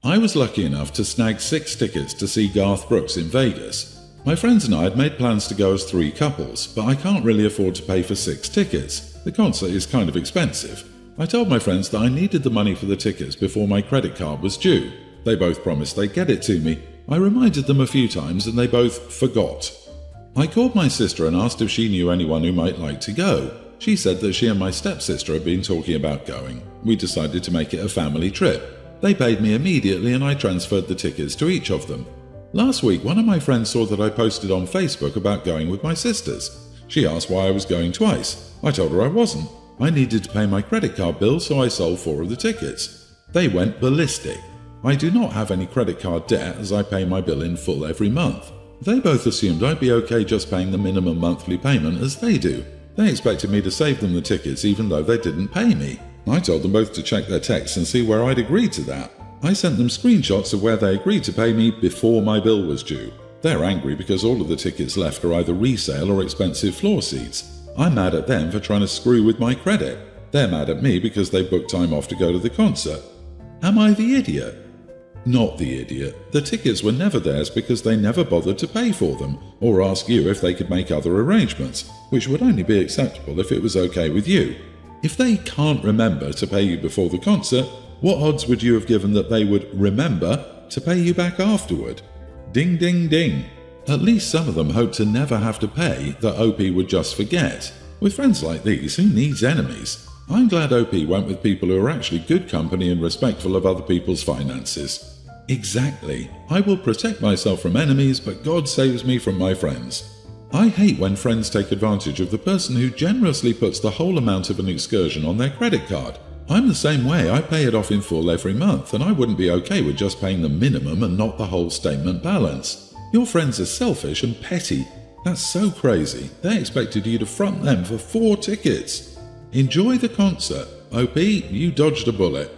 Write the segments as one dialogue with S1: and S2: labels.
S1: I was lucky enough to snag 6 tickets to see Garth Brooks in Vegas. My friends and I had made plans to go as 3 couples, but I can't really afford to pay for 6 tickets. The concert is kind of expensive. I told my friends that I needed the money for the tickets before my credit card was due. They both promised they'd get it to me. I reminded them a few times and they both forgot. I called my sister and asked if she knew anyone who might like to go. She said that she and my stepsister had been talking about going. We decided to make it a family trip. They paid me immediately and I transferred the tickets to each of them. Last week, one of my friends saw that I posted on Facebook about going with my sisters. She asked why I was going twice. I told her I wasn't. I needed to pay my credit card bill, so I sold 4 of the tickets. They went ballistic. I do not have any credit card debt as I pay my bill in full every month. They both assumed I'd be okay just paying the minimum monthly payment as they do. They expected me to save them the tickets even though they didn't pay me. I told them both to check their texts and see where I'd agreed to that. I sent them screenshots of where they agreed to pay me before my bill was due. They're angry because all of the tickets left are either resale or expensive floor seats. I'm mad at them for trying to screw with my credit. They're mad at me because they booked time off to go to the concert. Am I the idiot? Not the idiot. The tickets were never theirs because they never bothered to pay for them or ask you if they could make other arrangements, which would only be acceptable if it was okay with you. If they can't remember to pay you before the concert, what odds would you have given that they would remember to pay you back afterward? Ding ding ding. At least some of them hope to never have to pay, that OP would just forget. With friends like these, who needs enemies? I'm glad OP went with people who are actually good company and respectful of other people's finances. Exactly. I will protect myself from enemies, but God saves me from my friends. I hate when friends take advantage of the person who generously puts the whole amount of an excursion on their credit card. I'm the same way. I pay it off in full every month, and I wouldn't be okay with just paying the minimum and not the whole statement balance. Your friends are selfish and petty. That's so crazy. They expected you to front them for 4 tickets. Enjoy the concert. OP, you dodged a bullet.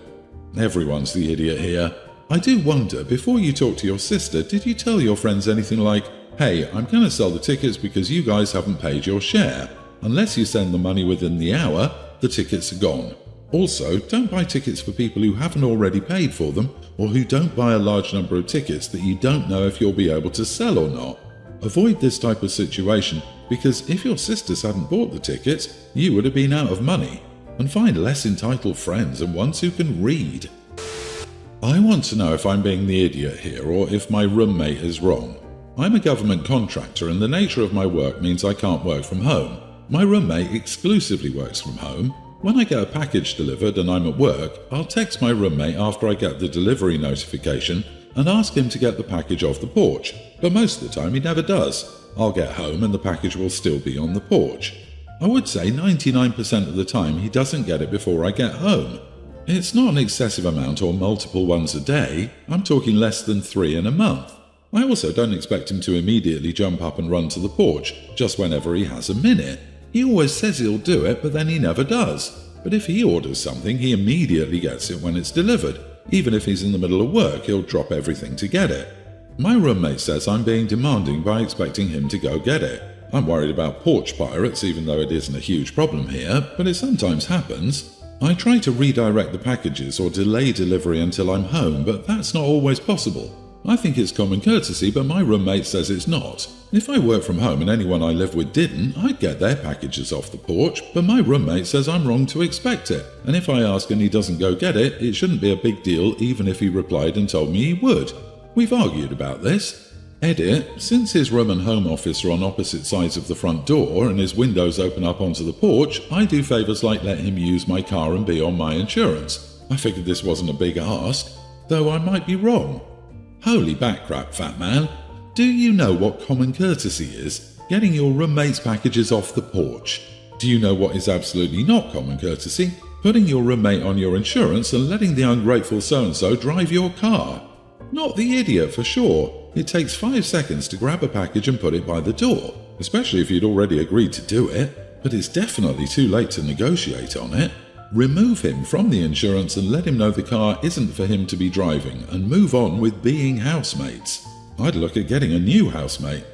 S1: Everyone's the idiot here. I do wonder, before you talk to your sister, did you tell your friends anything like, "Hey, I'm going to sell the tickets because you guys haven't paid your share. Unless you send the money within the hour, the tickets are gone." Also, don't buy tickets for people who haven't already paid for them or who don't buy a large number of tickets that you don't know if you'll be able to sell or not. Avoid this type of situation because if your sisters hadn't bought the tickets, you would have been out of money. And find less entitled friends and ones who can read. I want to know if I'm being the idiot here or if my roommate is wrong. I'm a government contractor and the nature of my work means I can't work from home. My roommate exclusively works from home. When I get a package delivered and I'm at work, I'll text my roommate after I get the delivery notification and ask him to get the package off the porch, but most of the time he never does. I'll get home and the package will still be on the porch. I would say 99% of the time he doesn't get it before I get home. It's not an excessive amount or multiple ones a day. I'm talking less than 3 in a month. I also don't expect him to immediately jump up and run to the porch just whenever he has a minute. He always says he'll do it, but then he never does. But if he orders something, he immediately gets it when it's delivered. Even if he's in the middle of work, he'll drop everything to get it. My roommate says I'm being demanding by expecting him to go get it. I'm worried about porch pirates, even though it isn't a huge problem here, but it sometimes happens. I try to redirect the packages or delay delivery until I'm home, but that's not always possible. I think it's common courtesy, but my roommate says it's not. If I work from home and anyone I live with didn't, I'd get their packages off the porch, but my roommate says I'm wrong to expect it, and if I ask and he doesn't go get it, it shouldn't be a big deal even if he replied and told me he would. We've argued about this. Edit, since his room and home office are on opposite sides of the front door and his windows open up onto the porch, I do favours like let him use my car and be on my insurance. I figured this wasn't a big ask, though I might be wrong. Holy backcrap, fat man. Do you know what common courtesy is? Getting your roommate's packages off the porch. Do you know what is absolutely not common courtesy? Putting your roommate on your insurance and letting the ungrateful so-and-so drive your car. Not the idiot for sure. It takes 5 seconds to grab a package and put it by the door, especially if you'd already agreed to do it, but it's definitely too late to negotiate on it. Remove him from the insurance and let him know the car isn't for him to be driving and move on with being housemates. I'd look at getting a new housemate.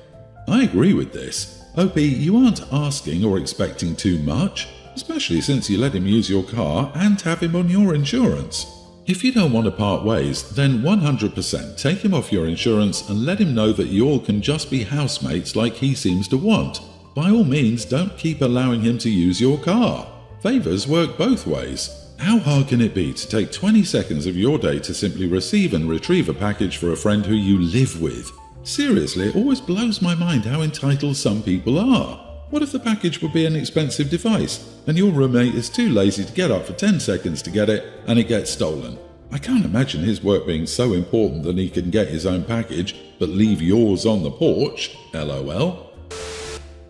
S1: I agree with this. OP, you aren't asking or expecting too much, especially since you let him use your car and have him on your insurance. If you don't want to part ways, then 100% take him off your insurance and let him know that you all can just be housemates like he seems to want. By all means, don't keep allowing him to use your car. Favors work both ways. How hard can it be to take 20 seconds of your day to simply receive and retrieve a package for a friend who you live with? Seriously, it always blows my mind how entitled some people are. What if the package would be an expensive device, and your roommate is too lazy to get up for 10 seconds to get it, and it gets stolen? I can't imagine his work being so important that he can get his own package, but leave yours on the porch, lol.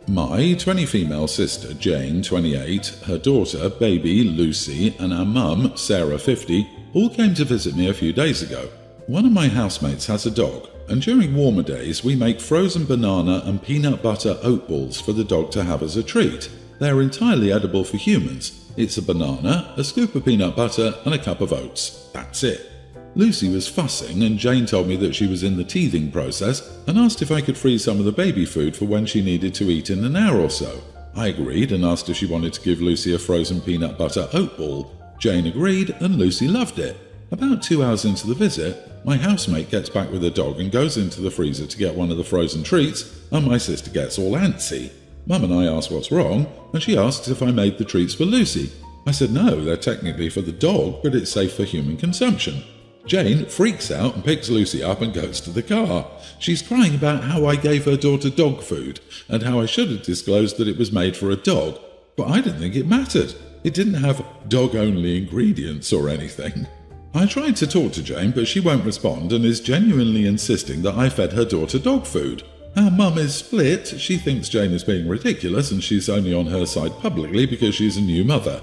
S1: My 20 female sister, Jane, 28, her daughter, baby, Lucy, and our mum, Sarah, 50, all came to visit me a few days ago. One of my housemates has a dog, and during warmer days we make frozen banana and peanut butter oat balls for the dog to have as a treat. They're entirely edible for humans. It's a banana, a scoop of peanut butter, and a cup of oats. That's it. Lucy was fussing, and Jane told me that she was in the teething process and asked if I could freeze some of the baby food for when she needed to eat in an hour or so. I agreed and asked if she wanted to give Lucy a frozen peanut butter oat ball. Jane agreed, and Lucy loved it. About 2 hours into the visit, my housemate gets back with the dog and goes into the freezer to get one of the frozen treats, and my sister gets all antsy. Mum and I ask what's wrong, and she asks if I made the treats for Lucy. I said no, they're technically for the dog, but it's safe for human consumption. Jane freaks out and picks Lucy up and goes to the car. She's crying about how I gave her daughter dog food, and how I should have disclosed that it was made for a dog, but I didn't think it mattered. It didn't have dog-only ingredients or anything. I tried to talk to Jane, but she won't respond and is genuinely insisting that I fed her daughter dog food. Our mum is split. She thinks Jane is being ridiculous and she's only on her side publicly because she's a new mother.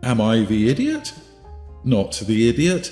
S1: Am I the idiot? Not the idiot.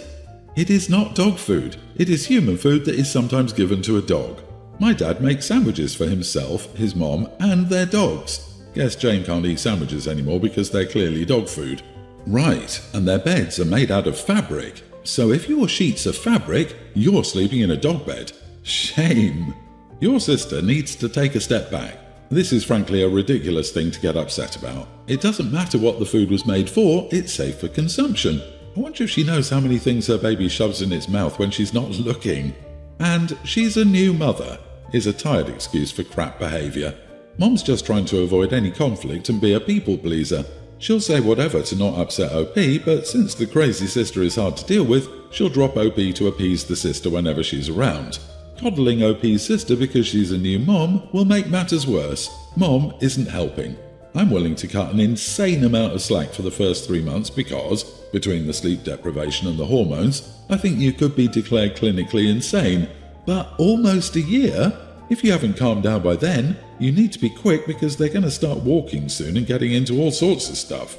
S1: It is not dog food. It is human food that is sometimes given to a dog. My dad makes sandwiches for himself, his mom, and their dogs. Guess Jane can't eat sandwiches anymore because they're clearly dog food. Right, and their beds are made out of fabric. So if your sheets are fabric, you're sleeping in a dog bed. Shame. Your sister needs to take a step back. This is frankly a ridiculous thing to get upset about. It doesn't matter what the food was made for, it's safe for consumption. I wonder if she knows how many things her baby shoves in its mouth when she's not looking. And she's a new mother is a tired excuse for crap behaviour. Mom's just trying to avoid any conflict and be a people pleaser. She'll say whatever to not upset OP, but since the crazy sister is hard to deal with, she'll drop OP to appease the sister whenever she's around. Coddling OP's sister because she's a new mom will make matters worse. Mom isn't helping. I'm willing to cut an insane amount of slack for the first 3 months because, between the sleep deprivation and the hormones, I think you could be declared clinically insane. But almost a year? If you haven't calmed down by then, you need to be quick because they're going to start walking soon and getting into all sorts of stuff.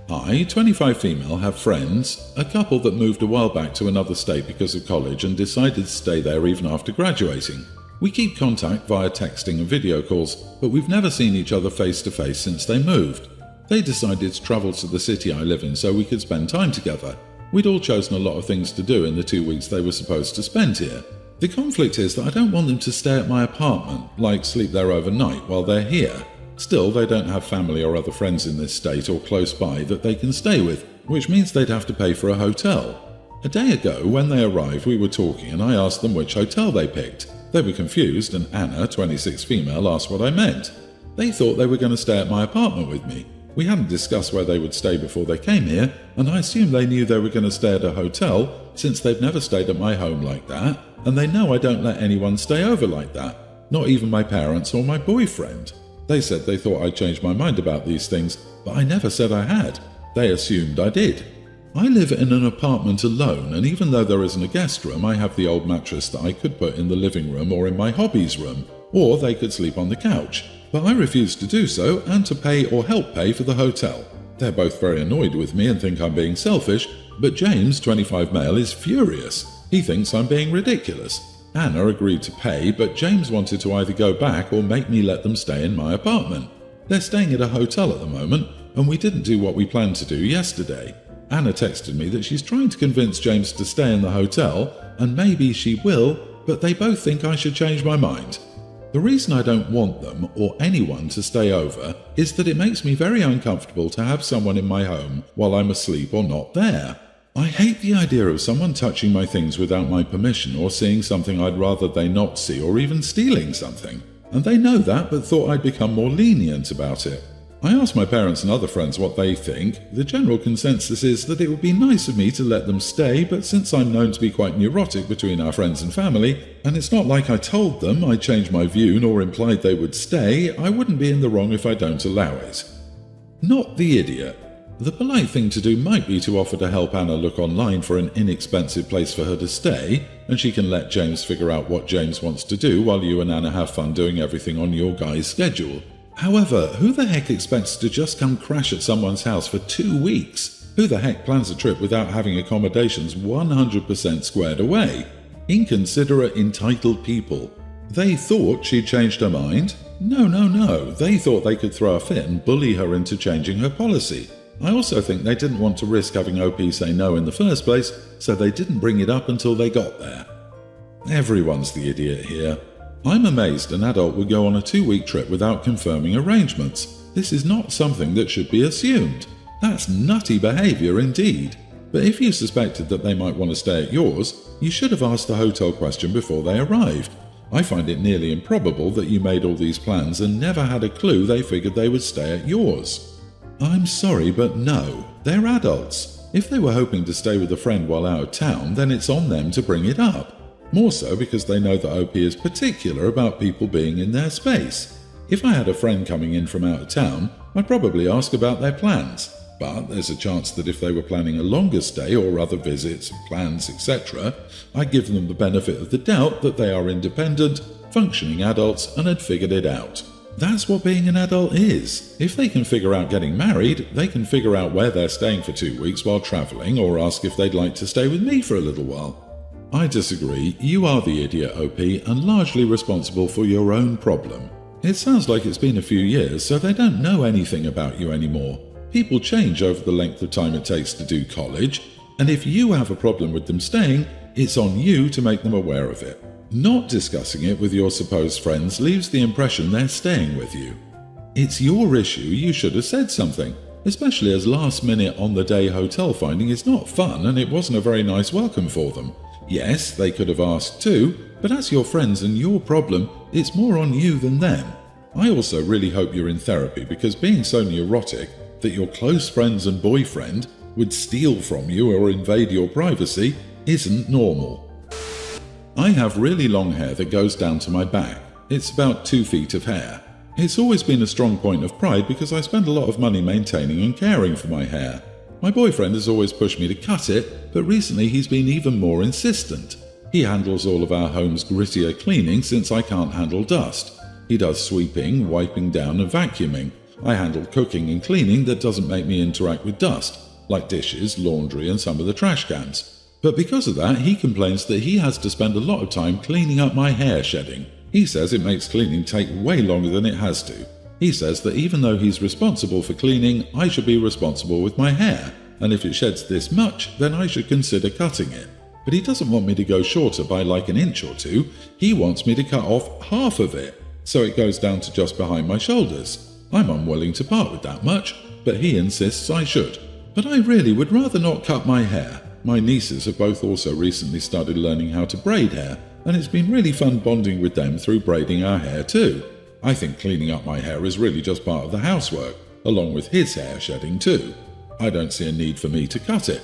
S1: I, 25 female, have friends, a couple that moved a while back to another state because of college and decided to stay there even after graduating. We keep contact via texting and video calls, but we've never seen each other face to face since they moved. They decided to travel to the city I live in so we could spend time together. We'd all chosen a lot of things to do in the 2 weeks they were supposed to spend here. The conflict is that I don't want them to stay at my apartment, like sleep there overnight while they're here. Still, they don't have family or other friends in this state or close by that they can stay with, which means they'd have to pay for a hotel. A day ago, when they arrived, we were talking and I asked them which hotel they picked. They were confused and Anna, 26 female, asked what I meant. They thought they were going to stay at my apartment with me. We hadn't discussed where they would stay before they came here, and I assumed they knew they were going to stay at a hotel since they've never stayed at my home like that, and they know I don't let anyone stay over like that, not even my parents or my boyfriend. They said they thought I'd changed my mind about these things, but I never said I had. They assumed I did. I live in an apartment alone, and even though there isn't a guest room, I have the old mattress that I could put in the living room or in my hobbies room, or they could sleep on the couch. But I refuse to do so and to pay or help pay for the hotel. They're both very annoyed with me and think I'm being selfish, but James, 25 male, is furious. He thinks I'm being ridiculous. Anna agreed to pay, but James wanted to either go back or make me let them stay in my apartment. They're staying at a hotel at the moment, and we didn't do what we planned to do yesterday. Anna texted me that she's trying to convince James to stay in the hotel, and maybe she will, but they both think I should change my mind. The reason I don't want them or anyone to stay over is that it makes me very uncomfortable to have someone in my home while I'm asleep or not there. I hate the idea of someone touching my things without my permission or seeing something I'd rather they not see or even stealing something. And they know that but thought I'd become more lenient about it. I asked my parents and other friends what they think. The general consensus is that it would be nice of me to let them stay, but since I'm known to be quite neurotic between our friends and family, and it's not like I told them I changed my view nor implied they would stay, I wouldn't be in the wrong if I don't allow it. Not the idiot. The polite thing to do might be to offer to help Anna look online for an inexpensive place for her to stay, and she can let James figure out what James wants to do while you and Anna have fun doing everything on your guy's schedule. However, who the heck expects to just come crash at someone's house for 2 weeks? Who the heck plans a trip without having accommodations 100% squared away? Inconsiderate, entitled people. They thought she'd changed her mind? No. They thought they could throw a fit and bully her into changing her policy. I also think they didn't want to risk having OP say no in the first place, so they didn't bring it up until they got there. Everyone's the idiot here. I'm amazed an adult would go on a 2-week trip without confirming arrangements. This is not something that should be assumed. That's nutty behaviour indeed. But if you suspected that they might want to stay at yours, you should have asked the hotel question before they arrived. I find it nearly improbable that you made all these plans and never had a clue they figured they would stay at yours. I'm sorry, but no, they're adults. If they were hoping to stay with a friend while out of town, then it's on them to bring it up. More so because they know that OP is particular about people being in their space. If I had a friend coming in from out of town, I'd probably ask about their plans. But there's a chance that if they were planning a longer stay or other visits, plans, etc., I'd give them the benefit of the doubt that they are independent, functioning adults and had figured it out. That's what being an adult is. If they can figure out getting married, they can figure out where they're staying for 2 weeks while travelling or ask if they'd like to stay with me for a little while. I disagree. You are the idiot, OP, and largely responsible for your own problem. It sounds like it's been a few years, so they don't know anything about you anymore. People change over the length of time it takes to do college, and if you have a problem with them staying, it's on you to make them aware of it. Not discussing it with your supposed friends leaves the impression they're staying with you. It's your issue, you should have said something, especially as last-minute on-the-day hotel finding is not fun and it wasn't a very nice welcome for them. Yes, they could have asked too, but as your friends and your problem, it's more on you than them. I also really hope you're in therapy because being so neurotic that your close friends and boyfriend would steal from you or invade your privacy isn't normal. I have really long hair that goes down to my back. It's about 2 feet of hair. It's always been a strong point of pride because I spend a lot of money maintaining and caring for my hair. My boyfriend has always pushed me to cut it, but recently he's been even more insistent. He handles all of our home's grittier cleaning since I can't handle dust. He does sweeping, wiping down and vacuuming. I handle cooking and cleaning that doesn't make me interact with dust, like dishes, laundry and some of the trash cans. But because of that, he complains that he has to spend a lot of time cleaning up my hair shedding. He says it makes cleaning take way longer than it has to. He says that even though he's responsible for cleaning, I should be responsible with my hair, and if it sheds this much, then I should consider cutting it. But he doesn't want me to go shorter by like an inch or two. He wants me to cut off half of it, so it goes down to just behind my shoulders. I'm unwilling to part with that much, but he insists I should. But I really would rather not cut my hair. My nieces have both also recently started learning how to braid hair, and it's been really fun bonding with them through braiding our hair too. I think cleaning up my hair is really just part of the housework, along with his hair shedding too. I don't see a need for me to cut it.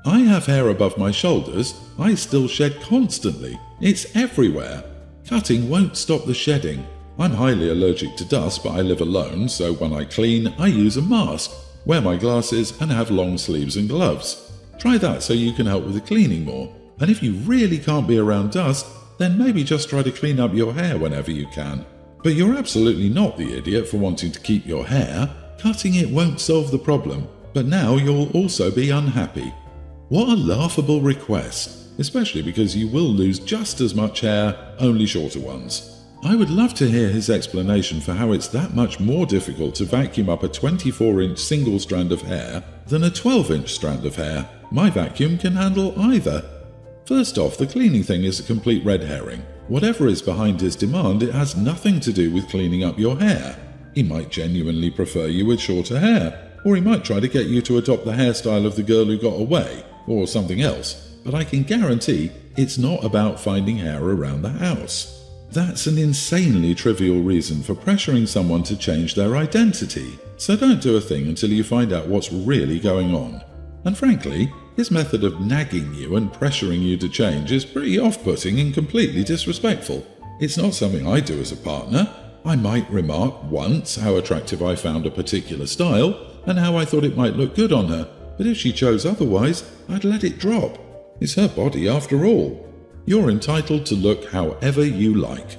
S1: I have hair above my shoulders. I still shed constantly. It's everywhere. Cutting won't stop the shedding. I'm highly allergic to dust, but I live alone, so when I clean, I use a mask, wear my glasses, and have long sleeves and gloves. Try that so you can help with the cleaning more. And if you really can't be around dust, then maybe just try to clean up your hair whenever you can. But you're absolutely not the idiot for wanting to keep your hair. Cutting it won't solve the problem, but now you'll also be unhappy. What a laughable request, especially because you will lose just as much hair, only shorter ones. I would love to hear his explanation for how it's that much more difficult to vacuum up a 24-inch single strand of hair than a 12-inch strand of hair. My vacuum can handle either. First off, the cleaning thing is a complete red herring. Whatever is behind his demand, it has nothing to do with cleaning up your hair. He might genuinely prefer you with shorter hair, or he might try to get you to adopt the hairstyle of the girl who got away. or something else, but I can guarantee it's not about finding hair around the house. That's an insanely trivial reason for pressuring someone to change their identity, so don't do a thing until you find out what's really going on. And frankly, his method of nagging you and pressuring you to change is pretty off-putting and completely disrespectful. It's not something I do as a partner. I might remark once how attractive I found a particular style and how I thought it might look good on her, but if she chose otherwise, I'd let it drop. It's her body after all. You're entitled to look however you like.